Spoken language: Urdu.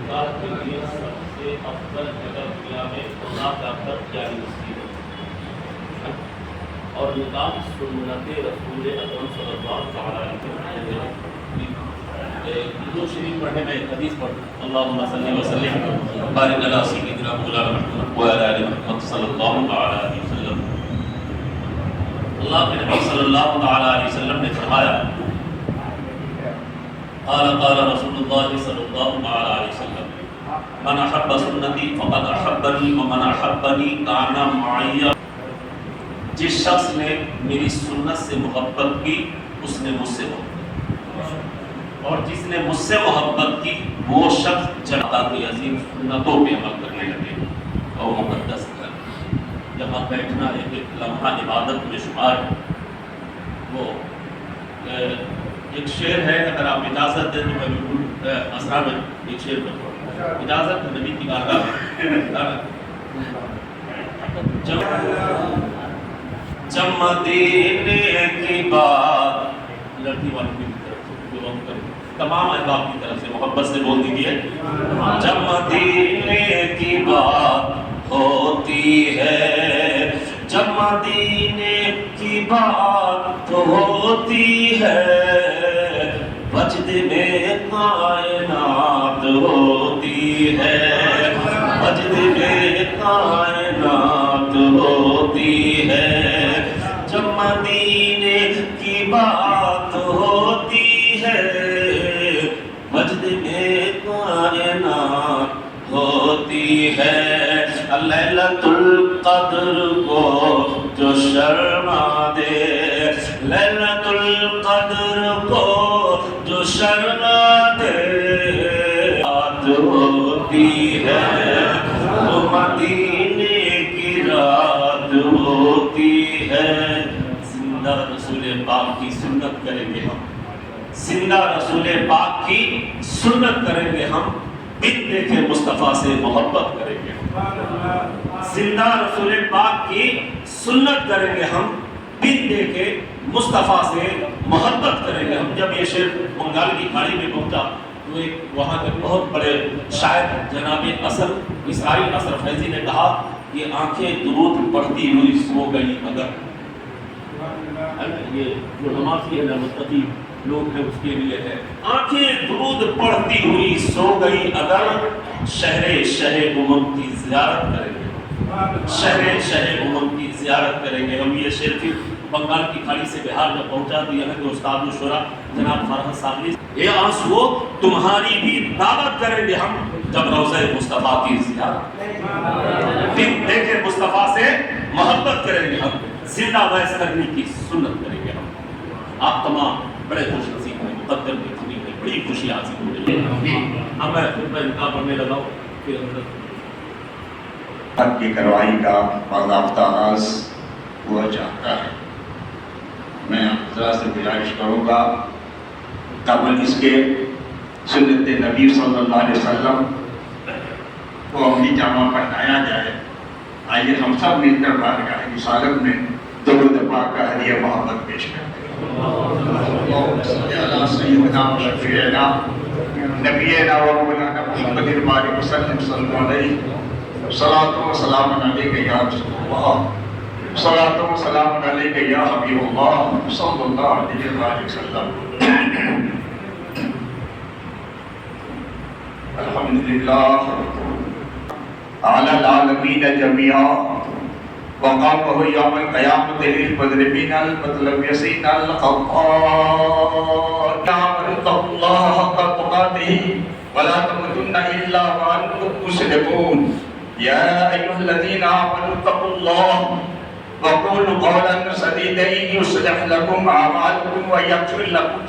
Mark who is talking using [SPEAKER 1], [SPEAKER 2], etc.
[SPEAKER 1] نکاح کے لیے سب سے افضل جگہ دنیا میں اللہ کا گھر جاری مسجد ہے، اور نکاح سنت رسول اکرم صلی اللہ علیہ وسلم۔ اردو شریف پڑھنے میں حدیث پڑھ، اللہم صلی وسلم بارک علی سیدنا مولانا محمد وعلی آل محمد صلی اللہ علیہ وسلم۔ اللہ کے نبی صلی اللہ علیہ وسلم نے فرمایا، قال رسول اللہ صلی اللہ علیہ وسلم، من احب سنتی فقد احبنی ومن احبنی کان معی۔ جس شخص نے میری سنت سے محبت کی اس نے مجھ سے محبت کی، اور جس نے مجھ سے محبت کی وہ شخص جنتا کی عظیم سنتوں پہ عمل کرنے لگے اور مقدس کر۔ یہاں بیٹھنا ایک لمحہ عبادت میں شمار ہے۔ وہ ایک شعر ہے، اگر آپ اجازت دیں تو میں بالکل اسرا میں ایک شعر پڑھوں، اجازت ہے نبی کی بارگاہ میں۔ جب مدینے کی بات، لڑکی والوں کی طرف سے تمام احباب کی طرف سے محبت سے بول دیجیے، جب مدینے کی بات ہوتی ہے، جب مدینے کی بات ہوتی ہے، وجد میں کائنات ہوتی ہے، وجد میں کائنات ہوتی ہے، جب مدینے کی بات ہوتی ہے، وجد میں کائنات ہوتی ہے۔ لیلۃ القدر کو جو شرما دے، لیلۃ القدر کو جو شرما دے، بات ہوتی ہے، وہ مدینے کی رات ہوتی ہے۔ زندہ رسول پاک کی سنت کریں گے ہم، زندہ رسول پاک کی سنت کریں گے ہم، بن دیکھے مصطفیٰ سے محبت کریں گے ہم، زندہ رسول پاک کی سنت کریں گے ہم، بن دیکھے مصطفیٰ سے محبت کریں گے ہم۔ جب یہ شعر بنگال کی کھاڑی میں پہنچا تو ایک وہاں کے بہت بڑے شاعر جناب اسرائیل اثر فیضی نے کہا، یہ آنکھیں درود پڑھتی ہوئی سو گئی اگر، یہ جو نمازی ہے متقی لوگ ہیں اس کے لیے ہے، آنکھیں درود پڑھتی ہوئی سو گئی اگر، شہر امم کی زیارت کریں گے، شہر امم کی زیارت کریں گے ہم۔ یہ شعر پھر بنگال کی کھاڑی سے بہار میں پہنچا دیا ہے کہ استاد الشورا جناب فرحت صابری، اے آنسو تمہاری بھی دعوت کریں گے ہم جب روضہ مصطفیٰ کی زیارت، دن دیکھے مصطفیٰ سے محبت کریں گے ہم، زندہ ویس کرنے کی سنت کریں گے ہم۔ آپ تمام بڑے خوش نصیب ہیں، مقدر کی خبری ہے، بڑی خوشی حاصل ہو رہی ہے۔ اب میں خطبہ نکاح پڑھنے لگا ہوں، پھر
[SPEAKER 2] حق کی کروائی کا باضابطہ آغاز ہوا چاہتا ہے۔ میں حضرات سے گزارش کروں گا قبل اس کے سنت نبی صلی اللہ علیہ وسلم کو عملی جامہ پہنایا جائے۔ آئیے ہم سب مل کر بارگاہ رسالت میں درود پاک کا ہدیہ محبت پیش کرتے ہیں۔ اللہم صلی علی سیدنا و شفیعنا نبینا و مولانا محمد بارک وسلم صلی اللہ علیہ صلاۃ و سلام علیک یا رسول اللہ، صلاۃ و سلام علیک یا حبیب اللہ صلی اللہ علیہ وسلم۔ الحمدللہ علی العالمین جميعا، وقامه یوم القیامت للمذنبین المطلبین الخطاء، اتقوا اللہ حق تقاته ولا تموتن الا وانتم مسلمون۔ یا ایھا الذین آمنوا اتقوا اللہ وقولوا قولا سدیدا یصلح لکم اعمالکم ویغفر لکم